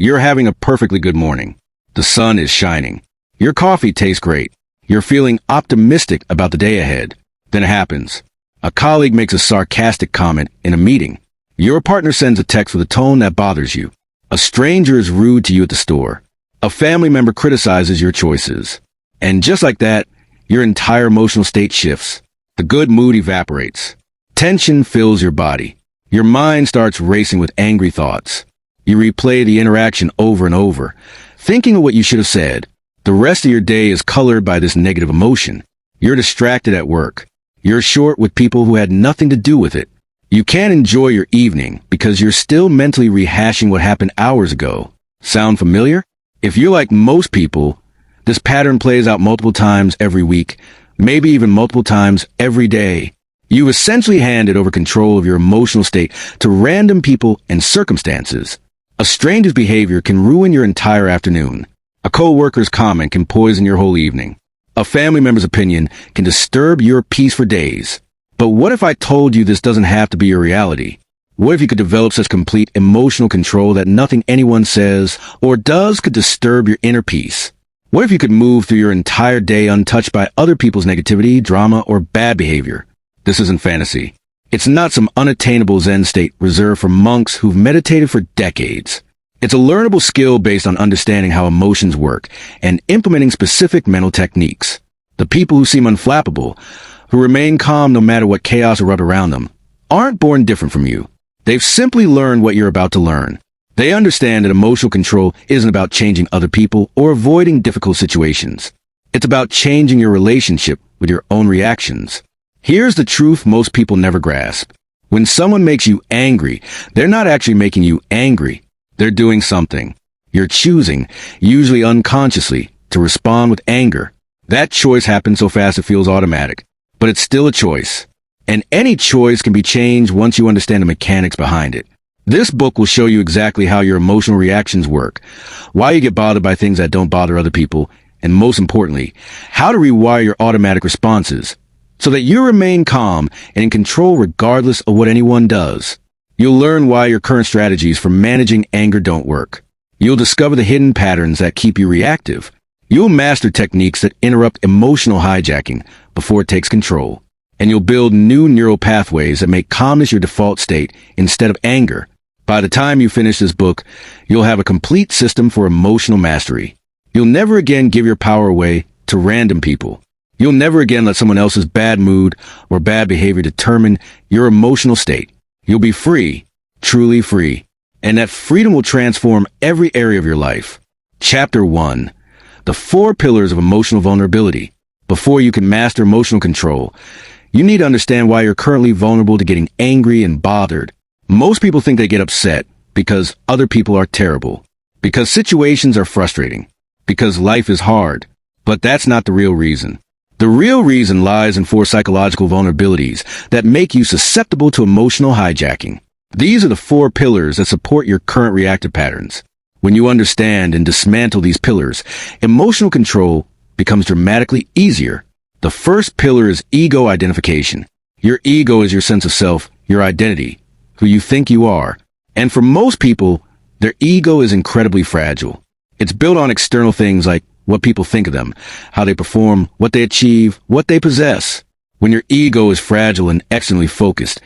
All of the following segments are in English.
You're having a perfectly good morning. The sun is shining. Your coffee tastes great. You're feeling optimistic about the day ahead. Then it happens. A colleague makes a sarcastic comment in a meeting. Your partner sends a text with a tone that bothers you. A stranger is rude to you at the store. A family member criticizes your choices. And just like that, your entire emotional state shifts. The good mood evaporates. Tension fills your body. Your mind starts racing with angry thoughts. You replay the interaction over and over, thinking of what you should have said. The rest of your day is colored by this negative emotion. You're distracted at work. You're short with people who had nothing to do with it. You can't enjoy your evening because you're still mentally rehashing what happened hours ago. Sound familiar? If you're like most people, this pattern plays out multiple times every week, maybe even multiple times every day. You've essentially handed over control of your emotional state to random people and circumstances. A stranger's behavior can ruin your entire afternoon. A co-worker's comment can poison your whole evening. A family member's opinion can disturb your peace for days. But what if I told you this doesn't have to be your reality? What if you could develop such complete emotional control that nothing anyone says or does could disturb your inner peace? What if you could move through your entire day untouched by other people's negativity, drama, or bad behavior? This isn't fantasy. It's not some unattainable Zen state reserved for monks who've meditated for decades. It's a learnable skill based on understanding how emotions work and implementing specific mental techniques. The people who seem unflappable, who remain calm no matter what chaos erupts around them, aren't born different from you. They've simply learned what you're about to learn. They understand that emotional control isn't about changing other people or avoiding difficult situations. It's about changing your relationship with your own reactions. Here's the truth most people never grasp. When someone makes you angry, they're not actually making you angry. They're doing something. You're choosing, usually unconsciously, to respond with anger. That choice happens so fast it feels automatic. But it's still a choice. And any choice can be changed once you understand the mechanics behind it. This book will show you exactly how your emotional reactions work, why you get bothered by things that don't bother other people, and most importantly, how to rewire your automatic responses, so that you remain calm and in control regardless of what anyone does. You'll learn why your current strategies for managing anger don't work. You'll discover the hidden patterns that keep you reactive. You'll master techniques that interrupt emotional hijacking before it takes control. And you'll build new neural pathways that make calmness your default state instead of anger. By the time you finish this book, you'll have a complete system for emotional mastery. You'll never again give your power away to random people. You'll never again let someone else's bad mood or bad behavior determine your emotional state. You'll be free, truly free. And that freedom will transform every area of your life. Chapter 1. The 4 pillars of emotional vulnerability. Before you can master emotional control, you need to understand why you're currently vulnerable to getting angry and bothered. Most people think they get upset because other people are terrible, because situations are frustrating, because life is hard. But that's not the real reason. The real reason lies in 4 psychological vulnerabilities that make you susceptible to emotional hijacking. These are the 4 pillars that support your current reactive patterns. When you understand and dismantle these pillars, emotional control becomes dramatically easier. The first pillar is ego identification. Your ego is your sense of self, your identity, who you think you are. And for most people, their ego is incredibly fragile. It's built on external things like what people think of them, how they perform, what they achieve, what they possess. When your ego is fragile and externally focused,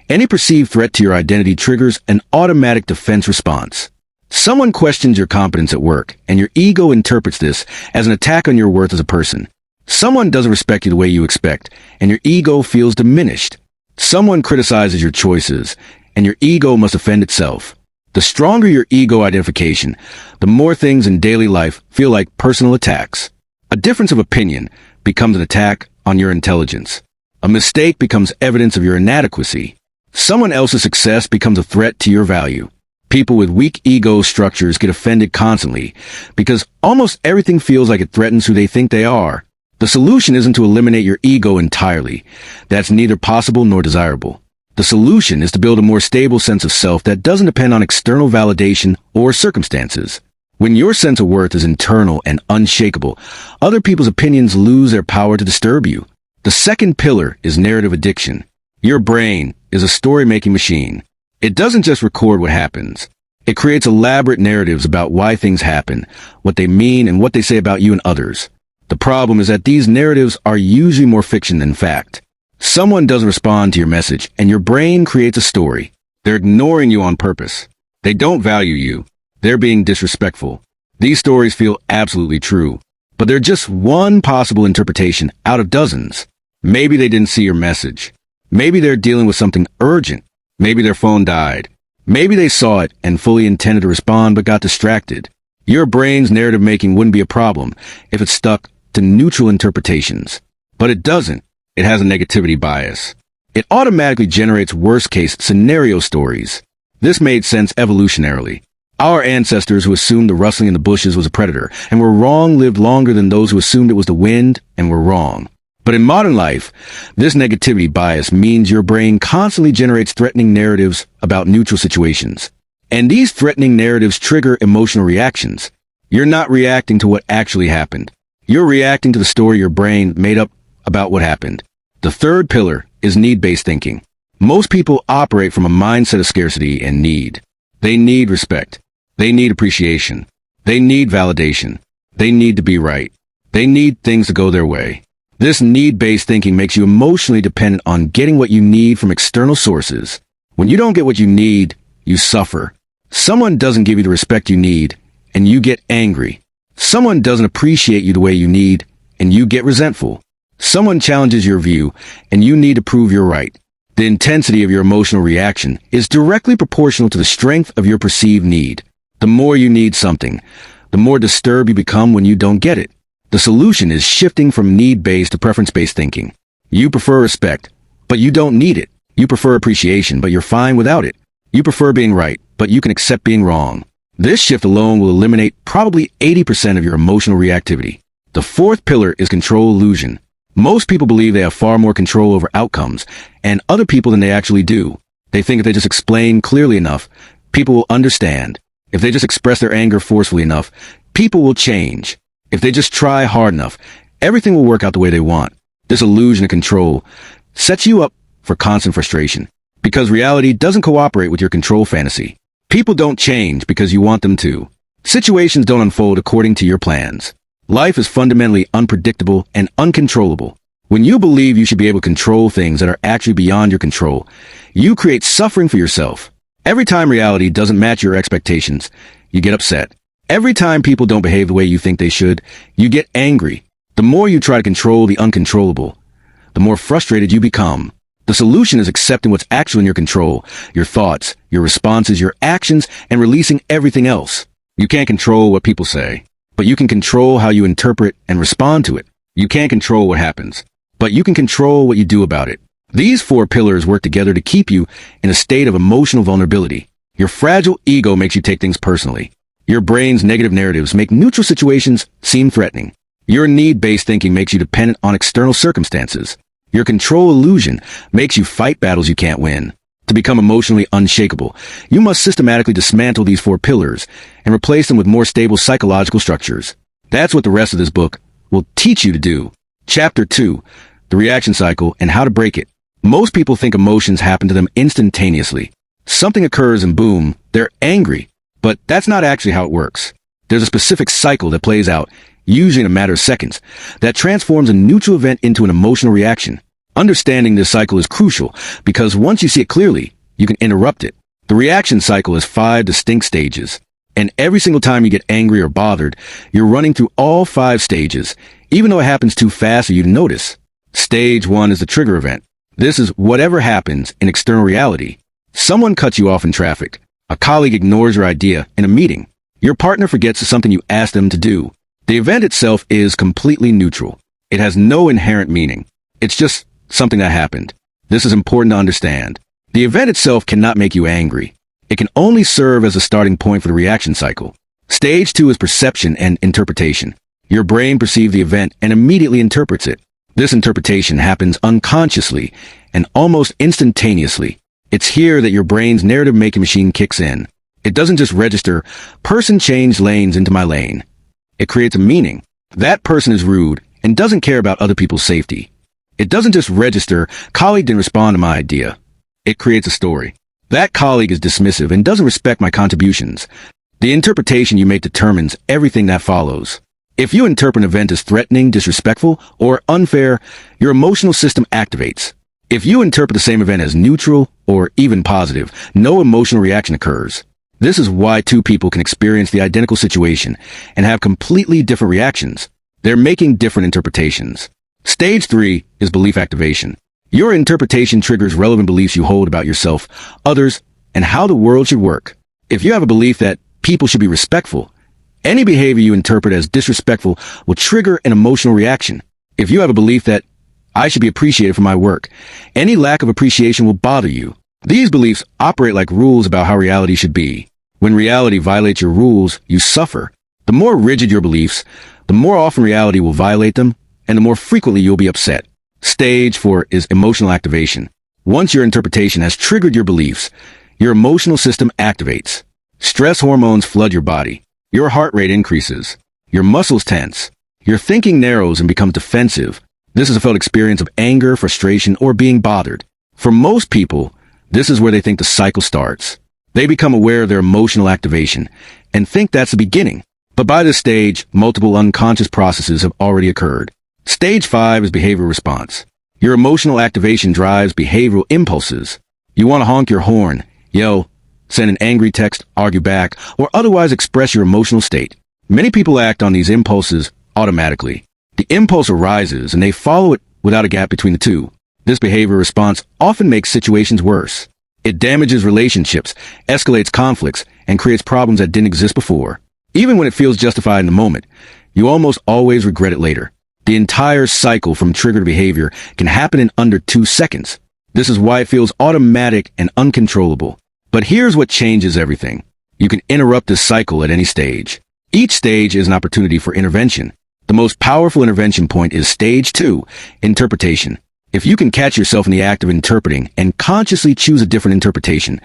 any perceived threat to your identity triggers an automatic defense response. Someone questions your competence at work, and your ego interprets this as an attack on your worth as a person. Someone doesn't respect you the way you expect, and your ego feels diminished. Someone criticizes your choices, and your ego must defend itself. The stronger your ego identification, the more things in daily life feel like personal attacks. A difference of opinion becomes an attack on your intelligence. A mistake becomes evidence of your inadequacy. Someone else's success becomes a threat to your value. People with weak ego structures get offended constantly because almost everything feels like it threatens who they think they are. The solution isn't to eliminate your ego entirely. That's neither possible nor desirable. The solution is to build a more stable sense of self that doesn't depend on external validation or circumstances. When your sense of worth is internal and unshakable, other people's opinions lose their power to disturb you. The second pillar is narrative addiction. Your brain is a story-making machine. It doesn't just record what happens. It creates elaborate narratives about why things happen, what they mean, and what they say about you and others. The problem is that these narratives are usually more fiction than fact. Someone doesn't respond to your message, and your brain creates a story. They're ignoring you on purpose. They don't value you. They're being disrespectful. These stories feel absolutely true, but they're just one possible interpretation out of dozens. Maybe they didn't see your message. Maybe they're dealing with something urgent. Maybe their phone died. Maybe they saw it and fully intended to respond but got distracted. Your brain's narrative making wouldn't be a problem if it stuck to neutral interpretations. But it doesn't. It has a negativity bias. It automatically generates worst-case scenario stories. This made sense evolutionarily. Our ancestors who assumed the rustling in the bushes was a predator and were wrong lived longer than those who assumed it was the wind and were wrong. But in modern life, this negativity bias means your brain constantly generates threatening narratives about neutral situations. And these threatening narratives trigger emotional reactions. You're not reacting to what actually happened. You're reacting to the story your brain made up about what happened. The third pillar is need-based thinking. Most people operate from a mindset of scarcity and need. They need respect. They need appreciation. They need validation. They need to be right. They need things to go their way. This need-based thinking makes you emotionally dependent on getting what you need from external sources. When you don't get what you need, you suffer. Someone doesn't give you the respect you need, and you get angry. Someone doesn't appreciate you the way you need, and you get resentful. Someone challenges your view, and you need to prove you're right. The intensity of your emotional reaction is directly proportional to the strength of your perceived need. The more you need something, the more disturbed you become when you don't get it. The solution is shifting from need-based to preference-based thinking. You prefer respect, but you don't need it. You prefer appreciation, but you're fine without it. You prefer being right, but you can accept being wrong. This shift alone will eliminate probably 80% of your emotional reactivity. The fourth pillar is control illusion. Most people believe they have far more control over outcomes and other people than they actually do. They think if they just explain clearly enough, people will understand. If they just express their anger forcefully enough, people will change. If they just try hard enough, everything will work out the way they want. This illusion of control sets you up for constant frustration because reality doesn't cooperate with your control fantasy. People don't change because you want them to. Situations don't unfold according to your plans. Life is fundamentally unpredictable and uncontrollable. When you believe you should be able to control things that are actually beyond your control, you create suffering for yourself. Every time reality doesn't match your expectations, you get upset. Every time people don't behave the way you think they should, you get angry. The more you try to control the uncontrollable, the more frustrated you become. The solution is accepting what's actually in your control, your thoughts, your responses, your actions, and releasing everything else. You can't control what people say, but you can control how you interpret and respond to it. You can't control what happens, but you can control what you do about it. These four pillars work together to keep you in a state of emotional vulnerability. Your fragile ego makes you take things personally. Your brain's negative narratives make neutral situations seem threatening. Your need-based thinking makes you dependent on external circumstances. Your control illusion makes you fight battles you can't win. To become emotionally unshakable, you must systematically dismantle these four pillars and replace them with more stable psychological structures. That's what the rest of this book will teach you to do. Chapter 2, The Reaction Cycle and How to Break It. Most people think emotions happen to them instantaneously. Something occurs and boom, they're angry. But that's not actually how it works. There's a specific cycle that plays out, usually in a matter of seconds, that transforms a neutral event into an emotional reaction. Understanding this cycle is crucial because once you see it clearly, you can interrupt it. The reaction cycle has 5 distinct stages, and every single time you get angry or bothered, you're running through all 5 stages, even though it happens too fast for you to notice. Stage 1 is the trigger event. This is whatever happens in external reality. Someone cuts you off in traffic. A colleague ignores your idea in a meeting. Your partner forgets something you asked them to do. The event itself is completely neutral. It has no inherent meaning. It's just something that happened. This is important to understand. The event itself cannot make you angry. It can only serve as a starting point for the reaction cycle. Stage 2 is perception and interpretation. Your brain perceives the event and immediately interprets it. This interpretation happens unconsciously and almost instantaneously. It's here that your brain's narrative-making machine kicks in. It doesn't just register, person changed lanes into my lane. It creates a meaning. That person is rude and doesn't care about other people's safety. It doesn't just register, colleague didn't respond to my idea. It creates a story. That colleague is dismissive and doesn't respect my contributions. The interpretation you make determines everything that follows. If you interpret an event as threatening, disrespectful, or unfair, your emotional system activates. If you interpret the same event as neutral or even positive, no emotional reaction occurs. This is why two people can experience the identical situation and have completely different reactions. They're making different interpretations. Stage 3 is belief activation. Your interpretation triggers relevant beliefs you hold about yourself, others, and how the world should work. If you have a belief that people should be respectful, any behavior you interpret as disrespectful will trigger an emotional reaction. If you have a belief that I should be appreciated for my work, any lack of appreciation will bother you. These beliefs operate like rules about how reality should be. When reality violates your rules, you suffer. The more rigid your beliefs, the more often reality will violate them, and the more frequently you'll be upset. Stage 4 is emotional activation. Once your interpretation has triggered your beliefs, your emotional system activates. Stress hormones flood your body. Your heart rate increases. Your muscles tense. Your thinking narrows and becomes defensive. This is a felt experience of anger, frustration, or being bothered. For most people, this is where they think the cycle starts. They become aware of their emotional activation and think that's the beginning. But by this stage, multiple unconscious processes have already occurred. Stage 5 is behavioral response. Your emotional activation drives behavioral impulses. You want to honk your horn, yell, send an angry text, argue back, or otherwise express your emotional state. Many people act on these impulses automatically. The impulse arises and they follow it without a gap between the two. This behavioral response often makes situations worse. It damages relationships, escalates conflicts, and creates problems that didn't exist before. Even when it feels justified in the moment, you almost always regret it later. The entire cycle from triggered behavior can happen in under 2 seconds. This is why it feels automatic and uncontrollable. But here's what changes everything. You can interrupt this cycle at any stage. Each stage is an opportunity for intervention. The most powerful intervention point is stage 2, interpretation. If you can catch yourself in the act of interpreting and consciously choose a different interpretation,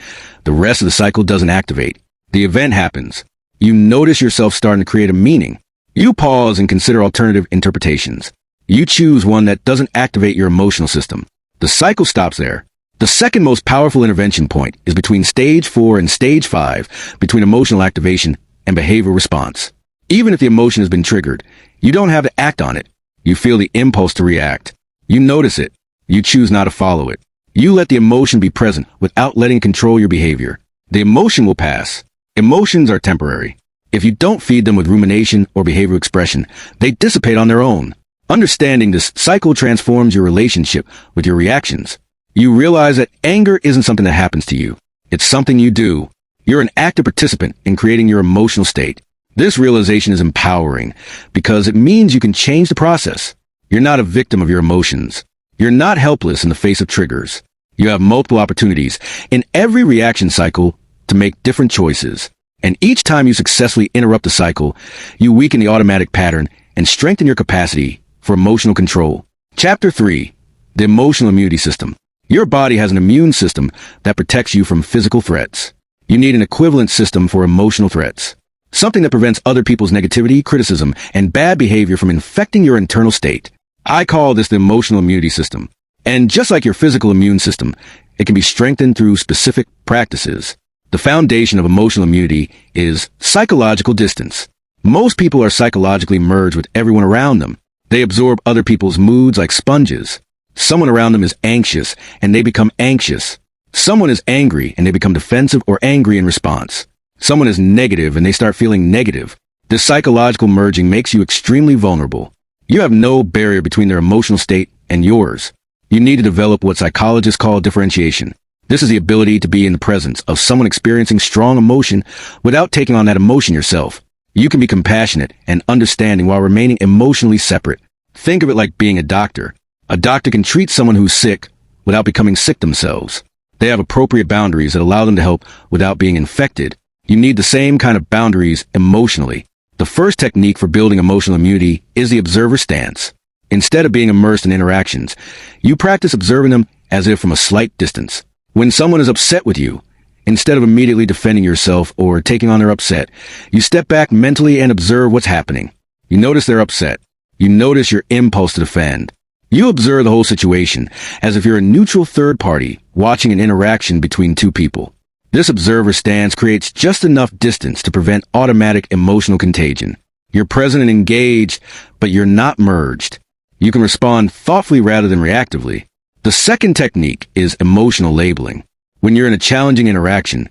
the rest of the cycle doesn't activate. The event happens. You notice yourself starting to create a meaning. You pause and consider alternative interpretations. You choose one that doesn't activate your emotional system. The cycle stops there. The second most powerful intervention point is between stage 4 and stage 5, between emotional activation and behavioral response. Even if the emotion has been triggered, you don't have to act on it. You feel the impulse to react. You notice it. You choose not to follow it. You let the emotion be present without letting it control your behavior. The emotion will pass. Emotions are temporary. If you don't feed them with rumination or behavioral expression, they dissipate on their own. Understanding this cycle transforms your relationship with your reactions. You realize that anger isn't something that happens to you. It's something you do. You're an active participant in creating your emotional state. This realization is empowering because it means you can change the process. You're not a victim of your emotions. You're not helpless in the face of triggers. You have multiple opportunities in every reaction cycle to make different choices. And each time you successfully interrupt the cycle, you weaken the automatic pattern and strengthen your capacity for emotional control. Chapter 3. The emotional immunity system. Your body has an immune system that protects you from physical threats. You need an equivalent system for emotional threats. Something that prevents other people's negativity, criticism, and bad behavior from infecting your internal state. I call this the emotional immunity system. And just like your physical immune system, it can be strengthened through specific practices. The foundation of emotional immunity is psychological distance. Most people are psychologically merged with everyone around them. They absorb other people's moods like sponges. Someone around them is anxious, and they become anxious. Someone is angry, and they become defensive or angry in response. Someone is negative, and they start feeling negative. This psychological merging makes you extremely vulnerable. You have no barrier between their emotional state and yours. You need to develop what psychologists call differentiation. This is the ability to be in the presence of someone experiencing strong emotion without taking on that emotion yourself. You can be compassionate and understanding while remaining emotionally separate. Think of it like being a doctor. A doctor can treat someone who's sick without becoming sick themselves. They have appropriate boundaries that allow them to help without being infected. You need the same kind of boundaries emotionally. The first technique for building emotional immunity is the observer stance. Instead of being immersed in interactions, you practice observing them as if from a slight distance. When someone is upset with you, instead of immediately defending yourself or taking on their upset, you step back mentally and observe what's happening. You notice they're upset. You notice your impulse to defend. You observe the whole situation as if you're a neutral third party watching an interaction between two people. This observer stance creates just enough distance to prevent automatic emotional contagion. You're present and engaged, but you're not merged. You can respond thoughtfully rather than reactively. The second technique is emotional labeling. When you're in a challenging interaction,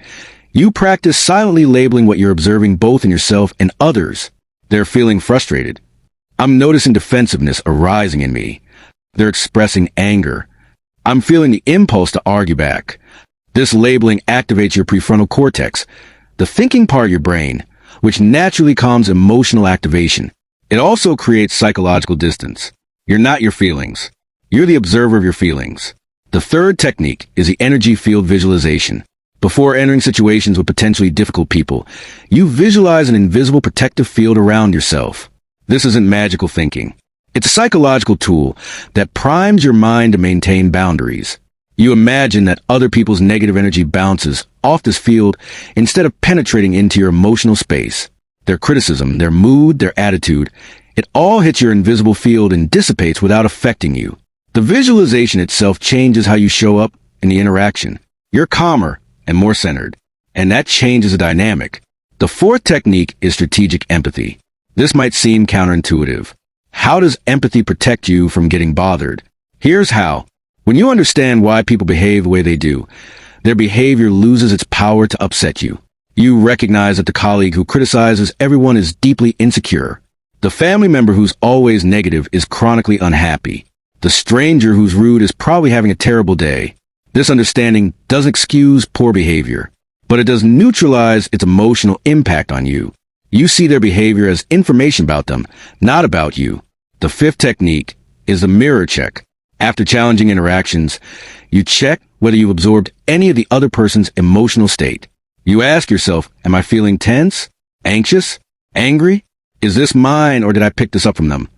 you practice silently labeling what you're observing both in yourself and others. They're feeling frustrated. I'm noticing defensiveness arising in me. They're expressing anger. I'm feeling the impulse to argue back. This labeling activates your prefrontal cortex, the thinking part of your brain, which naturally calms emotional activation. It also creates psychological distance. You're not your feelings. You're the observer of your feelings. The third technique is the energy field visualization. Before entering situations with potentially difficult people, you visualize an invisible protective field around yourself. This isn't magical thinking. It's a psychological tool that primes your mind to maintain boundaries. You imagine that other people's negative energy bounces off this field instead of penetrating into your emotional space. Their criticism, their mood, their attitude, it all hits your invisible field and dissipates without affecting you. The visualization itself changes how you show up in the interaction. You're calmer and more centered, and that changes the dynamic. The fourth technique is strategic empathy. This might seem counterintuitive. How does empathy protect you from getting bothered? Here's how. When you understand why people behave the way they do, their behavior loses its power to upset you. You recognize that the colleague who criticizes everyone is deeply insecure. The family member who's always negative is chronically unhappy. The stranger who's rude is probably having a terrible day. This understanding doesn't excuse poor behavior, but it does neutralize its emotional impact on you. You see their behavior as information about them, not about you. The fifth technique is the mirror check. After challenging interactions, you check whether you've absorbed any of the other person's emotional state. You ask yourself, am I feeling tense, anxious, angry? Is this mine or did I pick this up from them?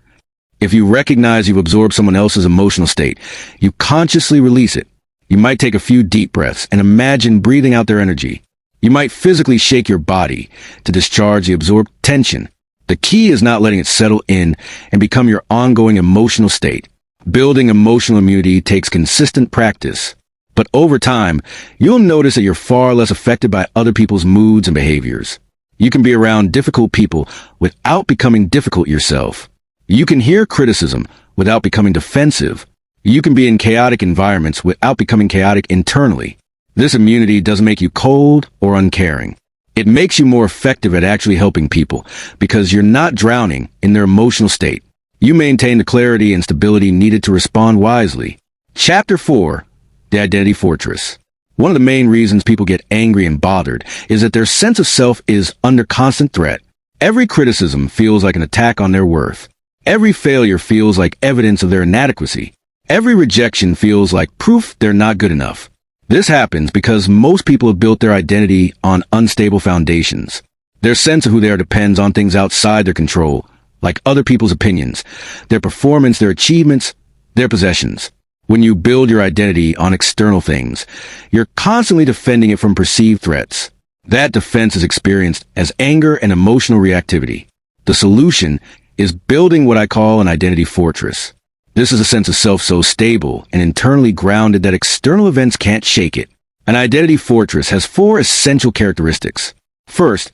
If you recognize you've absorbed someone else's emotional state, you consciously release it. You might take a few deep breaths and imagine breathing out their energy. You might physically shake your body to discharge the absorbed tension. The key is not letting it settle in and become your ongoing emotional state. Building emotional immunity takes consistent practice. But over time, you'll notice that you're far less affected by other people's moods and behaviors. You can be around difficult people without becoming difficult yourself. You can hear criticism without becoming defensive. You can be in chaotic environments without becoming chaotic internally. This immunity doesn't make you cold or uncaring. It makes you more effective at actually helping people because you're not drowning in their emotional state. You maintain the clarity and stability needed to respond wisely. Chapter 4. The Identity Fortress. One of the main reasons people get angry and bothered is that their sense of self is under constant threat. Every criticism feels like an attack on their worth. Every failure feels like evidence of their inadequacy. Every rejection feels like proof they're not good enough. This happens because most people have built their identity on unstable foundations. Their sense of who they are depends on things outside their control, like other people's opinions, their performance, their achievements, their possessions. When you build your identity on external things, you're constantly defending it from perceived threats. That defense is experienced as anger and emotional reactivity. The solution is building what I call an identity fortress. This is a sense of self so stable and internally grounded that external events can't shake it. An identity fortress has 4 essential characteristics. First,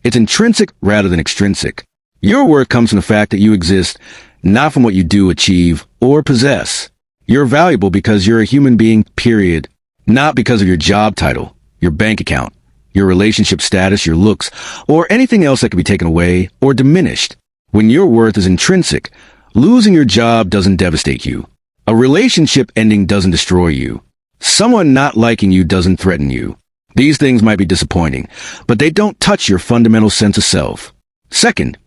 it's intrinsic rather than extrinsic. Your worth comes from the fact that you exist, not from what you do, achieve, or possess. You're valuable because you're a human being, period. Not because of your job title, your bank account, your relationship status, your looks, or anything else that can be taken away or diminished. When your worth is intrinsic, losing your job doesn't devastate you. A relationship ending doesn't destroy you. Someone not liking you doesn't threaten you. These things might be disappointing, but they don't touch your fundamental sense of self. Second,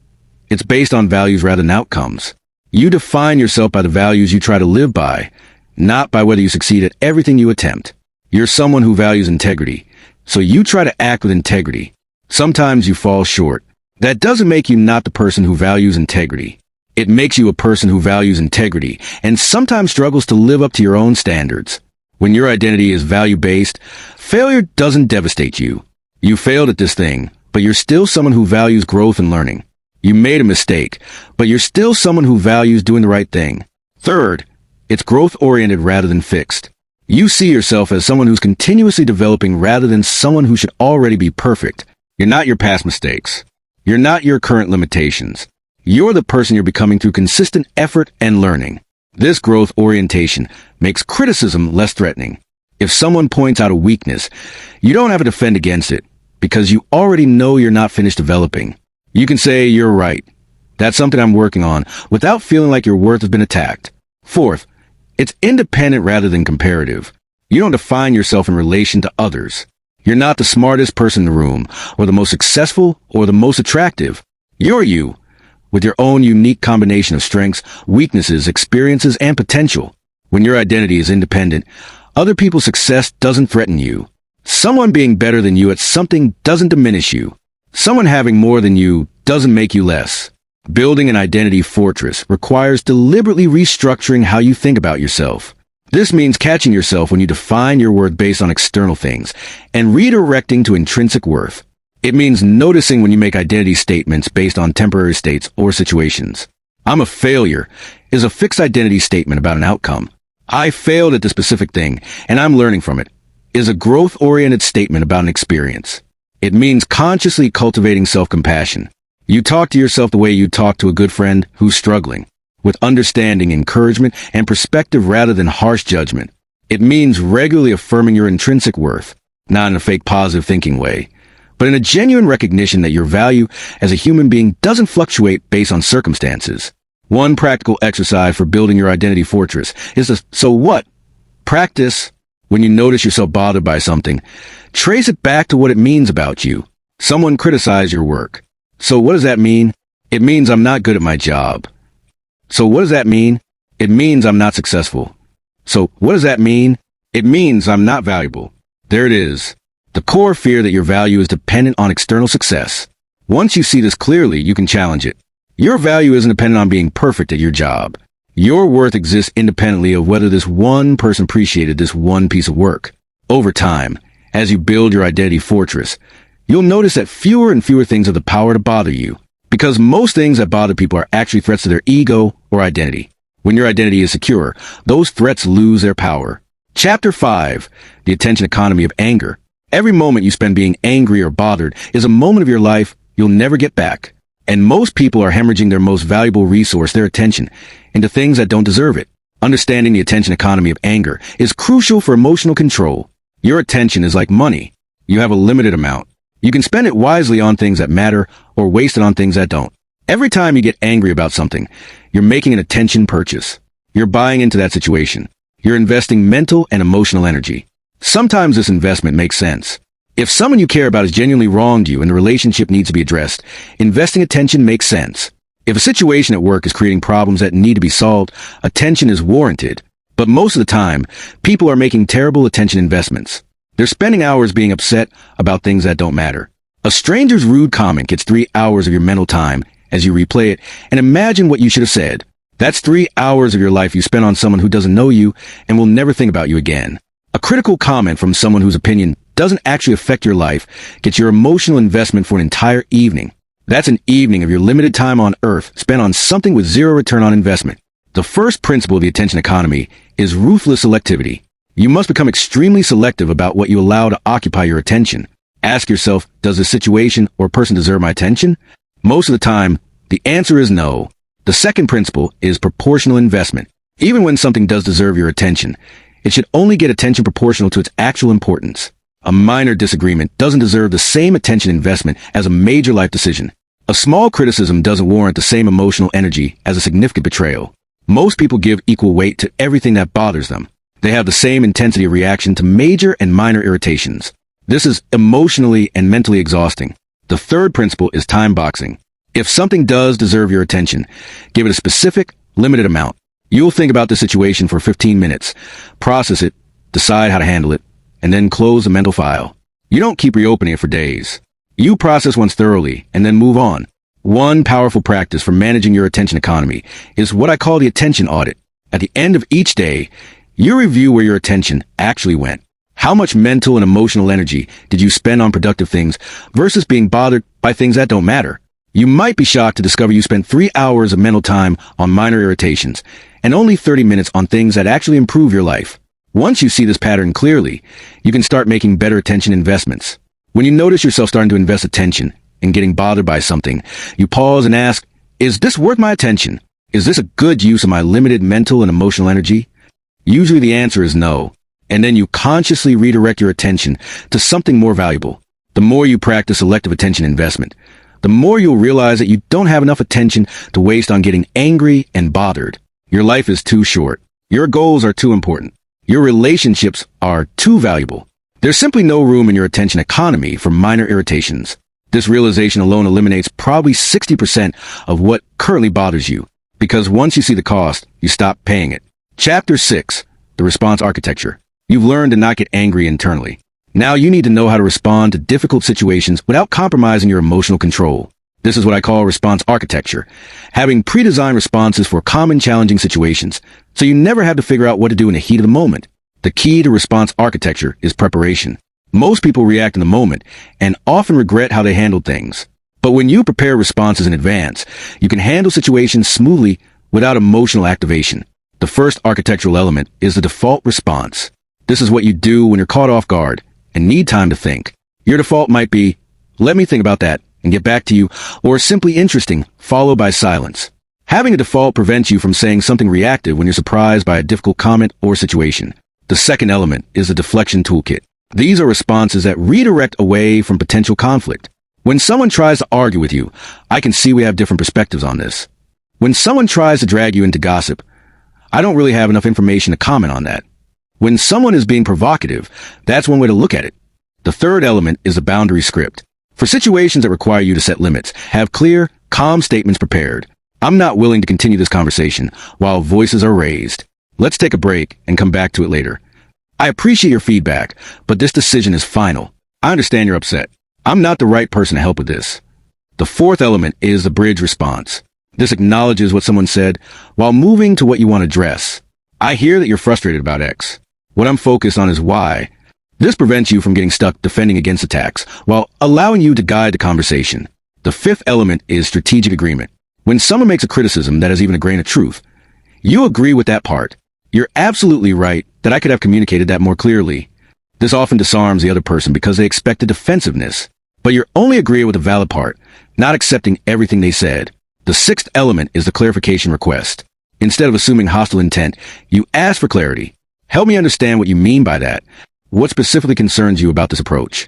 it's based on values rather than outcomes. You define yourself by the values you try to live by, not by whether you succeed at everything you attempt. You're someone who values integrity, so you try to act with integrity. Sometimes you fall short. That doesn't make you not the person who values integrity. It makes you a person who values integrity and sometimes struggles to live up to your own standards. When your identity is value-based, failure doesn't devastate you. You failed at this thing, but you're still someone who values growth and learning. You made a mistake, but you're still someone who values doing the right thing. Third, it's growth-oriented rather than fixed. You see yourself as someone who's continuously developing rather than someone who should already be perfect. You're not your past mistakes. You're not your current limitations. You're the person you're becoming through consistent effort and learning. This growth orientation makes criticism less threatening. If someone points out a weakness, you don't have to defend against it because you already know you're not finished developing. You can say, "You're right. That's something I'm working on," without feeling like your worth has been attacked. Fourth, it's independent rather than comparative. You don't define yourself in relation to others. You're not the smartest person in the room, or the most successful, or the most attractive. You're you, with your own unique combination of strengths, weaknesses, experiences, and potential. When your identity is independent, other people's success doesn't threaten you. Someone being better than you at something doesn't diminish you. Someone having more than you doesn't make you less. Building an identity fortress requires deliberately restructuring how you think about yourself. This means catching yourself when you define your worth based on external things and redirecting to intrinsic worth. It means noticing when you make identity statements based on temporary states or situations. "I'm a failure" is a fixed identity statement about an outcome. "I failed at the specific thing, and I'm learning from it" is a growth-oriented statement about an experience. It means consciously cultivating self-compassion. You talk to yourself the way you talk to a good friend who's struggling, with understanding, encouragement, and perspective rather than harsh judgment. It means regularly affirming your intrinsic worth, not in a fake positive thinking way, but in a genuine recognition that your value as a human being doesn't fluctuate based on circumstances. One practical exercise for building your identity fortress is the "so what" practice. When you notice yourself bothered by something, trace it back to what it means about you. Someone criticized your work. So what does that mean? It means I'm not good at my job. So what does that mean? It means I'm not successful. So what does that mean? It means I'm not valuable. There it is. The core fear that your value is dependent on external success. Once you see this clearly, you can challenge it. Your value isn't dependent on being perfect at your job. Your worth exists independently of whether this one person appreciated this one piece of work. Over time, as you build your identity fortress, you'll notice that fewer and fewer things have the power to bother you, because most things that bother people are actually threats to their ego or identity. When your identity is secure, those threats lose their power. Chapter 5, The Attention Economy of Anger. Every moment you spend being angry or bothered is a moment of your life you'll never get back. And most people are hemorrhaging their most valuable resource, their attention, into things that don't deserve it. Understanding the attention economy of anger is crucial for emotional control. Your attention is like money. You have a limited amount. You can spend it wisely on things that matter or waste it on things that don't. Every time you get angry about something, you're making an attention purchase. You're buying into that situation. You're investing mental and emotional energy. Sometimes this investment makes sense. If someone you care about has genuinely wronged you and the relationship needs to be addressed, investing attention makes sense. If a situation at work is creating problems that need to be solved, attention is warranted. But most of the time, people are making terrible attention investments. They're spending hours being upset about things that don't matter. A stranger's rude comment gets 3 hours of your mental time as you replay it and imagine what you should have said. That's 3 hours of your life you spent on someone who doesn't know you and will never think about you again. A critical comment from someone whose opinion doesn't actually affect your life gets your emotional investment for an entire evening. That's an evening of your limited time on Earth spent on something with zero return on investment. The first principle of the attention economy is ruthless selectivity. You must become extremely selective about what you allow to occupy your attention. Ask yourself, does this situation or person deserve my attention? Most of the time, the answer is no. The second principle is proportional investment. Even when something does deserve your attention, it should only get attention proportional to its actual importance. A minor disagreement doesn't deserve the same attention investment as a major life decision. A small criticism doesn't warrant the same emotional energy as a significant betrayal. Most people give equal weight to everything that bothers them. They have the same intensity of reaction to major and minor irritations. This is emotionally and mentally exhausting. The third principle is time boxing. If something does deserve your attention, give it a specific, limited amount. You'll think about the situation for 15 minutes, process it, decide how to handle it, and then close the mental file. You don't keep reopening it for days. You process once thoroughly and then move on. One powerful practice for managing your attention economy is what I call the attention audit. At the end of each day, you review where your attention actually went. How much mental and emotional energy did you spend on productive things versus being bothered by things that don't matter? You might be shocked to discover you spent 3 hours of mental time on minor irritations and only 30 minutes on things that actually improve your life. Once you see this pattern clearly, you can start making better attention investments. When you notice yourself starting to invest attention and getting bothered by something, you pause and ask, is this worth my attention? Is this a good use of my limited mental and emotional energy? Usually the answer is no. And then you consciously redirect your attention to something more valuable. The more you practice selective attention investment, the more you'll realize that you don't have enough attention to waste on getting angry and bothered. Your life is too short. Your goals are too important. Your relationships are too valuable. There's simply no room in your attention economy for minor irritations. This realization alone eliminates probably 60% of what currently bothers you, because once you see the cost, you stop paying it. Chapter 6. The Response Architecture. You've learned to not get angry internally. Now you need to know how to respond to difficult situations without compromising your emotional control. This is what I call response architecture, having pre-designed responses for common challenging situations, so you never have to figure out what to do in the heat of the moment. The key to response architecture is preparation. Most people react in the moment and often regret how they handled things. But when you prepare responses in advance, you can handle situations smoothly without emotional activation. The first architectural element is the default response. This is what you do when you're caught off guard and need time to think. Your default might be, let me think about that and get back to you, or simply interesting, followed by silence. Having a default prevents you from saying something reactive when you're surprised by a difficult comment or situation. The second element is the deflection toolkit. These are responses that redirect away from potential conflict. When someone tries to argue with you, I can see we have different perspectives on this. When someone tries to drag you into gossip, I don't really have enough information to comment on that. When someone is being provocative, that's one way to look at it. The third element is the boundary script. For situations that require you to set limits, have clear, calm statements prepared. I'm not willing to continue this conversation while voices are raised. Let's take a break and come back to it later. I appreciate your feedback, but this decision is final. I understand you're upset. I'm not the right person to help with this. The fourth element is the bridge response. This acknowledges what someone said while moving to what you want to address. I hear that you're frustrated about X. What I'm focused on is Y. This prevents you from getting stuck defending against attacks while allowing you to guide the conversation. The fifth element is strategic agreement. When someone makes a criticism that has even a grain of truth, you agree with that part. You're absolutely right that I could have communicated that more clearly. This often disarms the other person because they expect a defensiveness, but you're only agreeing with the valid part, not accepting everything they said. The sixth element is the clarification request. Instead of assuming hostile intent, you ask for clarity. Help me understand what you mean by that. What specifically concerns you about this approach?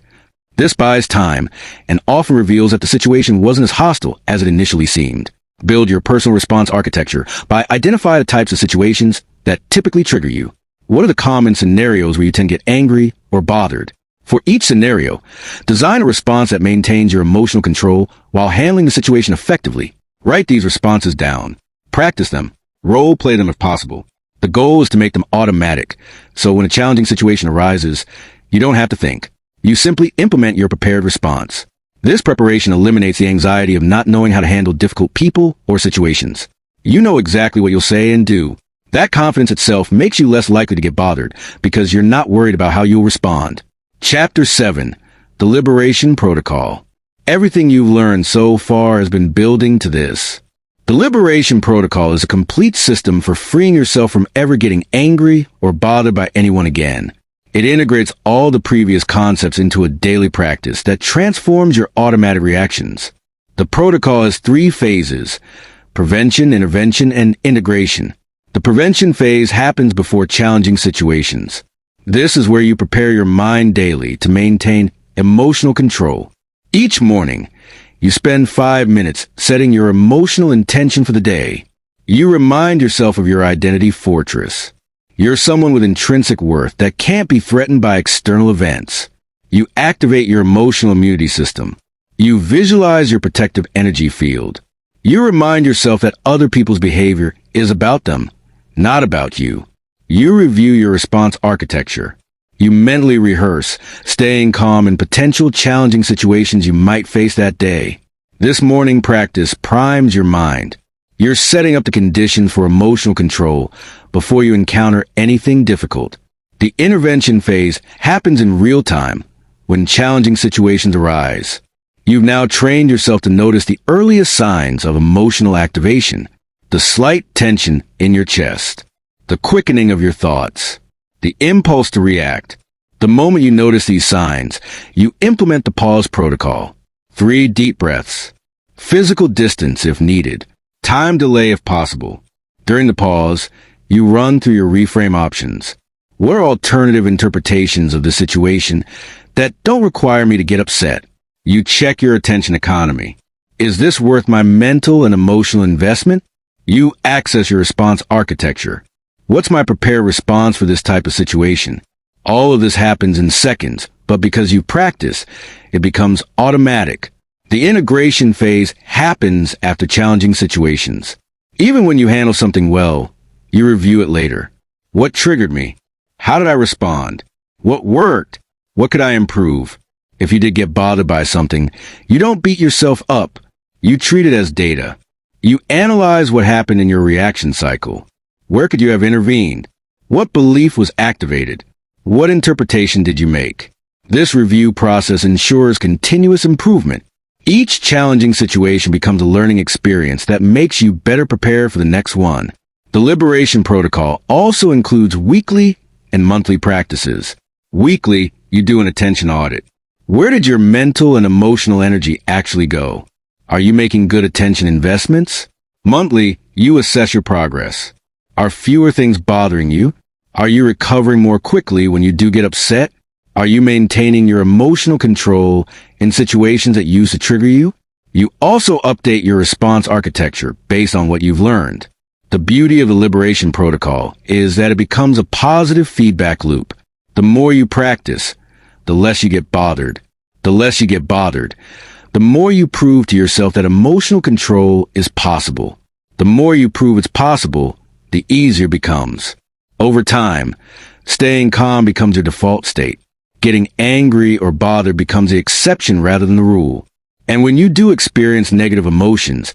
This buys time and often reveals that the situation wasn't as hostile as it initially seemed. Build your personal response architecture by identifying the types of situations that typically trigger you. What are the common scenarios where you tend to get angry or bothered? For each scenario, design a response that maintains your emotional control while handling the situation effectively. Write these responses down. Practice them. Role play them if possible. The goal is to make them automatic, so when a challenging situation arises, you don't have to think. You simply implement your prepared response. This preparation eliminates the anxiety of not knowing how to handle difficult people or situations. You know exactly what you'll say and do. That confidence itself makes you less likely to get bothered because you're not worried about how you'll respond. Chapter 7. The Liberation Protocol. Everything you've learned so far has been building to this. The Liberation Protocol is a complete system for freeing yourself from ever getting angry or bothered by anyone again. It integrates all the previous concepts into a daily practice that transforms your automatic reactions. The protocol has 3 phases: prevention, intervention, and integration. The prevention phase happens before challenging situations. This is where you prepare your mind daily to maintain emotional control. Each morning, you spend 5 minutes setting your emotional intention for the day. You remind yourself of your identity fortress. You're someone with intrinsic worth that can't be threatened by external events. You activate your emotional immunity system. You visualize your protective energy field. You remind yourself that other people's behavior is about them, not about you. You review your response architecture. You mentally rehearse, staying calm in potential challenging situations you might face that day. This morning practice primes your mind. You're setting up the conditions for emotional control before you encounter anything difficult. The intervention phase happens in real time when challenging situations arise. You've now trained yourself to notice the earliest signs of emotional activation, the slight tension in your chest, the quickening of your thoughts, The impulse to react. The moment you notice these signs, you implement the pause protocol. 3 deep breaths. Physical distance if needed. Time delay if possible. During the pause, you run through your reframe options. What are alternative interpretations of the situation that don't require me to get upset? You check your attention economy. Is this worth my mental and emotional investment? You access your response architecture. What's my prepared response for this type of situation? All of this happens in seconds, but because you practice, it becomes automatic. The integration phase happens after challenging situations. Even when you handle something well, you review it later. What triggered me? How did I respond? What worked? What could I improve? If you did get bothered by something, you don't beat yourself up. You treat it as data. You analyze what happened in your reaction cycle. Where could you have intervened? What belief was activated? What interpretation did you make? This review process ensures continuous improvement. Each challenging situation becomes a learning experience that makes you better prepared for the next one. The Liberation Protocol also includes weekly and monthly practices. Weekly, you do an attention audit. Where did your mental and emotional energy actually go? Are you making good attention investments? Monthly, you assess your progress. Are fewer things bothering you? Are you recovering more quickly when you do get upset? Are you maintaining your emotional control in situations that used to trigger you? You also update your response architecture based on what you've learned. The beauty of the Liberation Protocol is that it becomes a positive feedback loop. The more you practice, the less you get bothered. The less you get bothered, the more you prove to yourself that emotional control is possible. The more you prove it's possible, the easier it becomes. Over time, staying calm becomes your default state. Getting angry or bothered becomes the exception rather than the rule. And when you do experience negative emotions,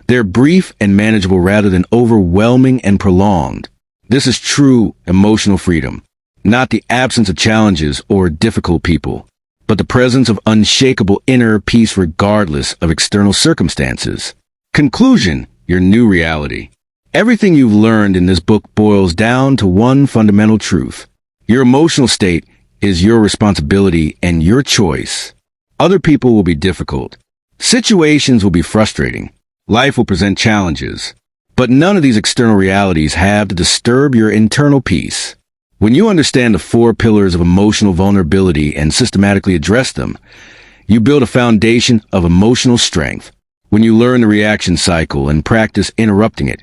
they're brief and manageable rather than overwhelming and prolonged. This is true emotional freedom, not the absence of challenges or difficult people, but the presence of unshakable inner peace regardless of external circumstances. Conclusion, your new reality. Everything you've learned in this book boils down to one fundamental truth. Your emotional state is your responsibility and your choice. Other people will be difficult. Situations will be frustrating. Life will present challenges. But none of these external realities have to disturb your internal peace. When you understand the 4 pillars of emotional vulnerability and systematically address them, you build a foundation of emotional strength. When you learn the reaction cycle and practice interrupting it,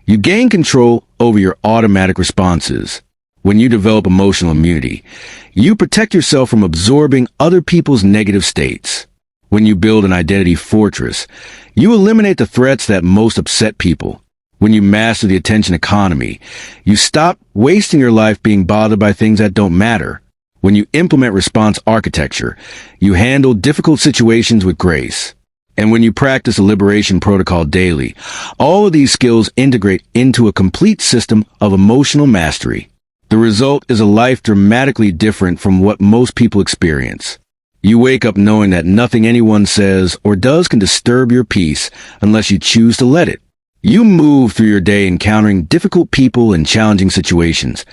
you gain control over your automatic responses. When you develop emotional immunity, you protect yourself from absorbing other people's negative states. When you build an identity fortress, you eliminate the threats that most upset people. When you master the attention economy, you stop wasting your life being bothered by things that don't matter. When you implement response architecture, you handle difficult situations with grace. And when you practice the Liberation Protocol daily, all of these skills integrate into a complete system of emotional mastery. The result is a life dramatically different from what most people experience. You wake up knowing that nothing anyone says or does can disturb your peace unless you choose to let it. You move through your day encountering difficult people and challenging situations,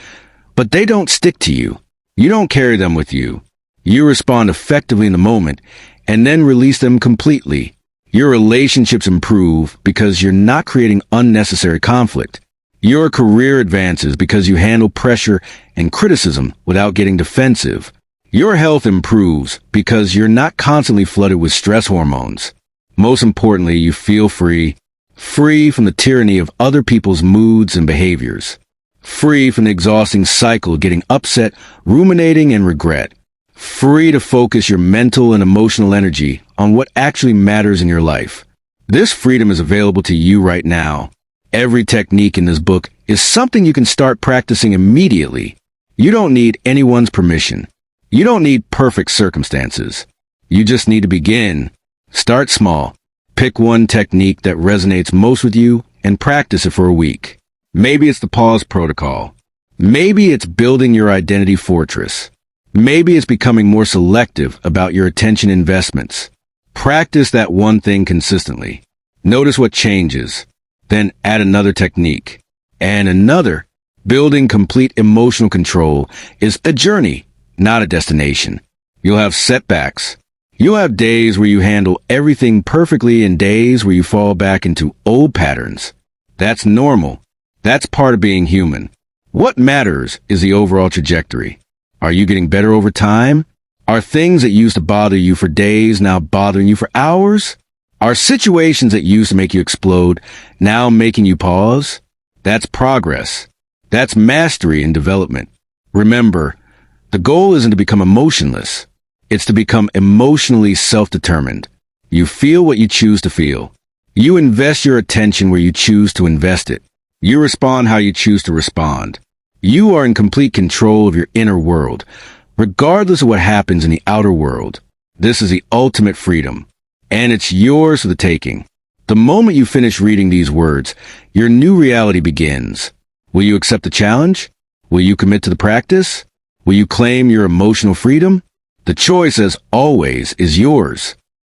but they don't stick to you. You don't carry them with you. You respond effectively in the moment and then release them completely. Your relationships improve because you're not creating unnecessary conflict. Your career advances because you handle pressure and criticism without getting defensive. Your health improves because you're not constantly flooded with stress hormones. Most importantly, you feel free from the tyranny of other people's moods and behaviors. Free from the exhausting cycle of getting upset, ruminating, and regret. Free to focus your mental and emotional energy on what actually matters in your life. This freedom is available to you right now. Every technique in this book is something you can start practicing immediately. You don't need anyone's permission. You don't need perfect circumstances. You just need to begin. Start small. Pick one technique that resonates most with you and practice it for a week. Maybe it's the pause protocol. Maybe it's building your identity fortress. Maybe it's becoming more selective about your attention investments. Practice that one thing consistently. Notice what changes. Then add another technique. And another. Building complete emotional control is a journey, not a destination. You'll have setbacks. You'll have days where you handle everything perfectly and days where you fall back into old patterns. That's normal. That's part of being human. What matters is the overall trajectory. Are you getting better over time? Are things that used to bother you for days now bothering you for hours? Are situations that used to make you explode now making you pause? That's progress. That's mastery and development. Remember, the goal isn't to become emotionless. It's to become emotionally self-determined. You feel what you choose to feel. You invest your attention where you choose to invest it. You respond how you choose to respond. You are in complete control of your inner world, regardless of what happens in the outer world. This is the ultimate freedom, and it's yours for the taking. The moment you finish reading these words, your new reality begins. Will you accept the challenge? Will you commit to the practice? Will you claim your emotional freedom? The choice, as always, is yours.